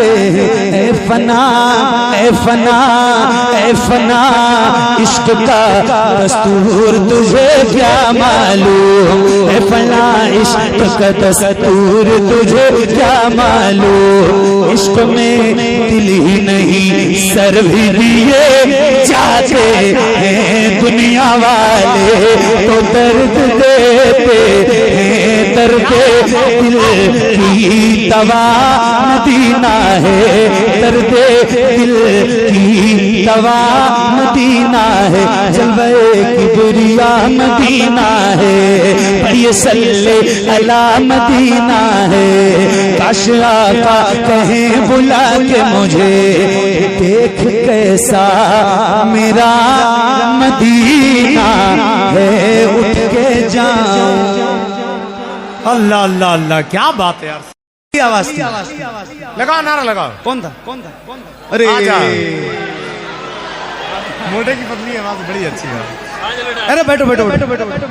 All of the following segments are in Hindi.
जाते हैं। ए फना ए फना ए फना, इश्क का दस्तूर तुझे क्या मालूम। ए फना इश्क का दस्तूर तुझे क्या मालूम। इश्क में दिल ही नहीं सर भी दिए जाते हैं। दुनिया वाले तो दर्द देते हैं, दर्द दिल की दवा मदीना है। दर्द दिल की दवा मदीना है। जलवे की दुरिया मदीना है। ये सल्ले अला मदीना है। काश आका कहे बुला के मुझे, देख कैसा मेरा मदीना है, उठ के जाऊं। अल्लाह अल्लाह अल्लाह, क्या बात है यार। आवाज थी, लगाओ नारा लगाओ। कौन था? अरे मोटे की पतली आवाज बड़ी अच्छी है। अरे बैठो बैठो बैठो बैठो बैठो।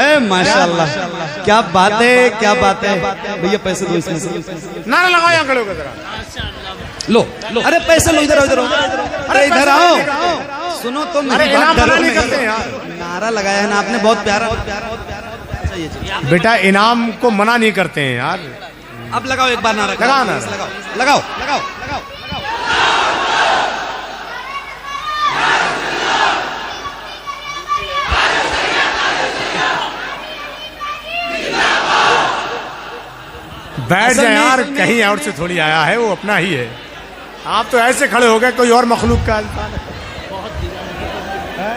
ए माशाल्लाह, क्या बात है, क्या बात है। भैया पैसे दो इसमें से। नारा लगाओ यहाँ खड़े होकर जरा। लो लो, अरे पैसे लो, इधर इधर। अरे इधर आओ, सुनो तो मेरी बात। नहीं करते हैं यार। नारा लगाया है ना आपने, बहुत प्यारा। बेटा इनाम को मना नहीं करते हैं यार। अब लगाओ एक बार नारा। लगाओ ना, लगाओ लगाओ लगाओ लगाओ। बैठ जाए यार, कहीं और से थोड़ी आया है, वो अपना ही है। आप तो ऐसे खड़े हो गए कोई और मखलूक का इंसान है।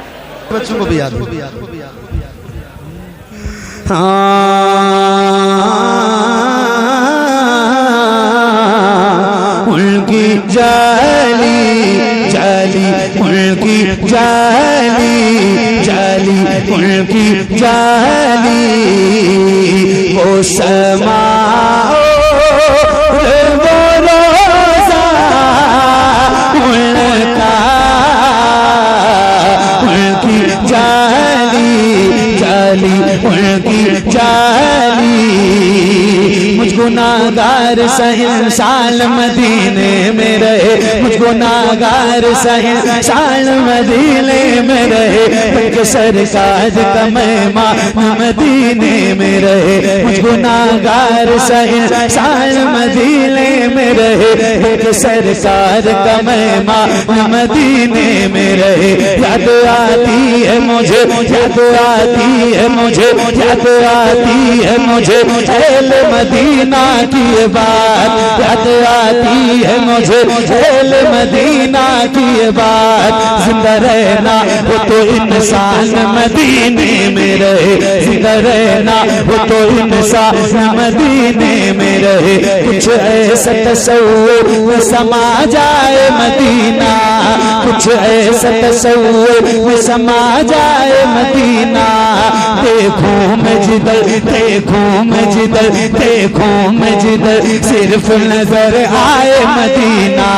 बच्चों को भी याद हो। उनकी जाली जाली, उनकी जाली जाली, उनकी जाली वो समा वो रोज़ा उनका। उनकी जाली जाली, उनकी जाली मुझको नागार सहिन साल मदीने में रहे। मुझको नागार सहिन साल मदीने में रहे। उनके सरकार का महिमा मदीने में रहे। मुझको नागार सहिन साल मदीने में रहे। उनके सरकार का महिमा मदीने में रहे। याद आती है मुझे, याद आती है मुझे, याद आती है मुझे एल मदीना की बात। याद आती है मुझे एल मदीना की बात। जिंदा रहना वो तो इंसान मदीने में रहे। जिंदा रहना वो तो इंसान मदीने में रहे। कुछ ऐसा तस्वीर समा जाए मदीना, कुछ ऐसा तस्वीर समा जाए मदीना। देखूं मैं जिधर, देखूं मैं जिधर, देखूं मैं जिधर, सिर्फ नजर आए मदीना।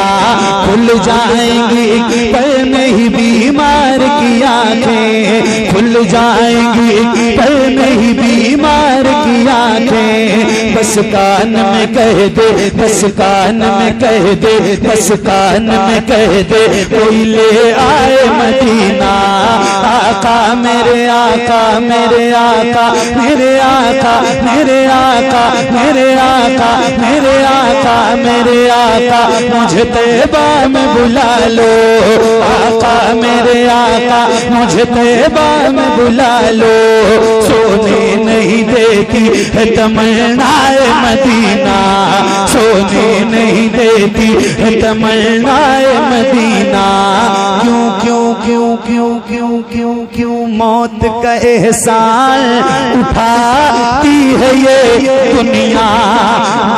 खुल जाएंगी पर नहीं बीमार की आंखें, खुल जाएंगी पर नहीं बीमार की आंखें। बस कान में कह दे, बस कान में कह दे, बस कान में कह दे, कोई ले आए मदीना। आका मेरे आका, मेरे आका, मेरे आका, मेरे आका, मेरे आका, मेरे आका, मेरे आका, मुझे तैबा में बुला लो। आका मेरे आका, मुझे तैबा में बुला लो। सोने नहीं देती है तमन्नाए मदीना, सोने नहीं देती है तमन्नाए मदीना। क्यों क्यों क्यों क्यों क्यों क्यों क्यों मौत का एहसान उठाती है ये दुनिया।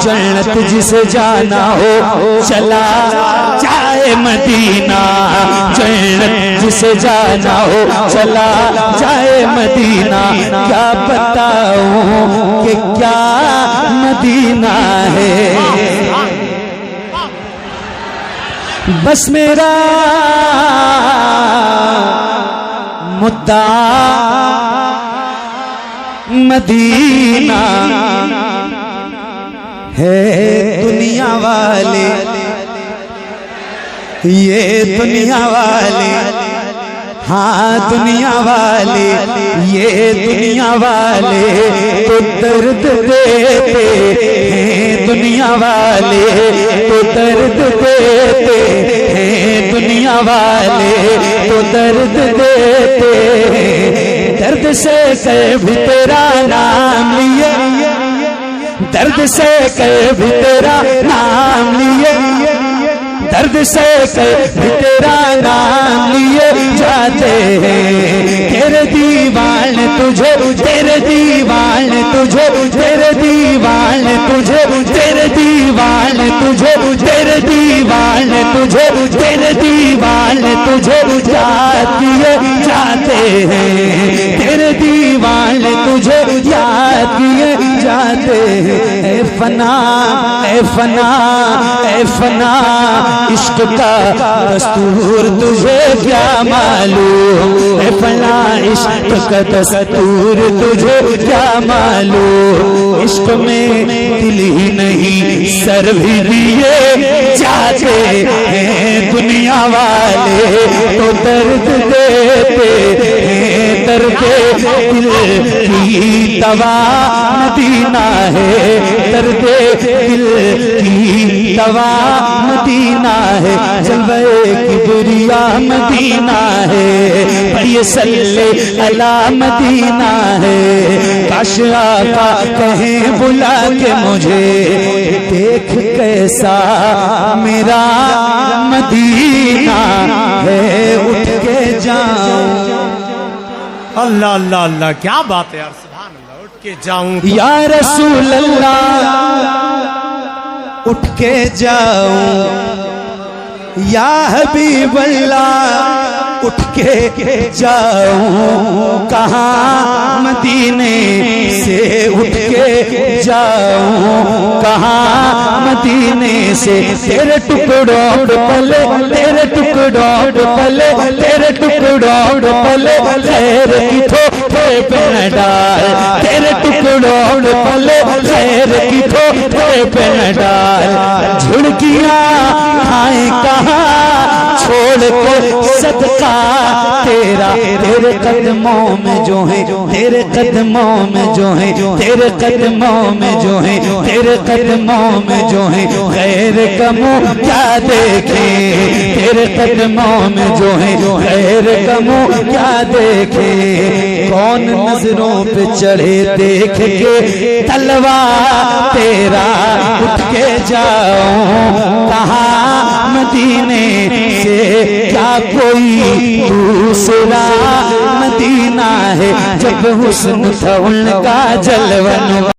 जन्नत जिसे जाना हो चला जाए मदीना, जन्नत जिसे जाना हो चला जाए मदीना। क्या बताऊं कि क्या मदीना है। बस मेरा मुद्दा मदीना है। दुनिया वाले ये दुनिया वाले, हाँ दुनिया वाले, ये दुनिया वाले तो दर्द देते हैं, दुनिया वाले तो दर्द देते हैं, दुनिया वाले तो दर्द देते हैं। दर्द से कभी तेरा नाम लिए, दर्द से कभी तेरा नाम लिए, दर्द से कभी तेरा नाम लिए जाते हैं। तेरे दीवाने तुझे, तेरे दीवाने तुझे, तेरे दीवाने तुझे, तेरे दीवाने तुझे, तेरे दीवाने तुझे, तेरे दीवाने तुझे याद किए जाते हैं, तेरे दीवाने तुझे याद किए जाते हैं। ऐ फना, ऐ फना, ऐ फना, इश्क का दस्तूर तुझे क्या मालूम, ऐ फना इश्क का दस्तूर तुझे क्या मालूम। इश्क में दिल ही नहीं सर भी दिए जाते हैं, दुनिया वाले तो दर्द देते हैं, दर्द दिल की दवा मदीना है, दर्द दिल की दवा मदीना है, जलवे की दुरिया मदीना है, ये सल्ले अला मदीना है। काश आका कहें बुला के मुझे, देख कैसा मेरा मदीना है, उठ के जाऊं। अल्लाह अल्लाह अल्लाह, क्या बात है यार, सुभान अल्लाह। उठ के जाऊं या रसूल अल्लाह, उठ के जाऊं, या हबीब अल्लाह उठ के जाऊं, कहाँ मदीने से उठ के जाऊं, कहाँ मदीने से। तेरे टुकड़ों पले, तेरे टुकड़ों पले, तेरे टुकड़ों पले खैर की थोपे पे न डाल, तेरे टुकड़ों पले खैर की थोपे पे न डाल। झुड़कियाँ खाएं कहाँ छोड़ के सदका तेरा, तेरे कदमों में जो है, तेरे कदमों में जो है, तेरे कदमों में जो है, तेरे कदमों में जो है, खैर कमो क्या देखे, तेरे कदमों में जो है, खैर कमो क्या देखे। कौन नजरों पे चढ़े देख के तलवा तेरा, उठ के जाऊं कहाँ मदीने से, क्या कोई दूसरा मदीना है, जब हुस्न था उनका जलवन।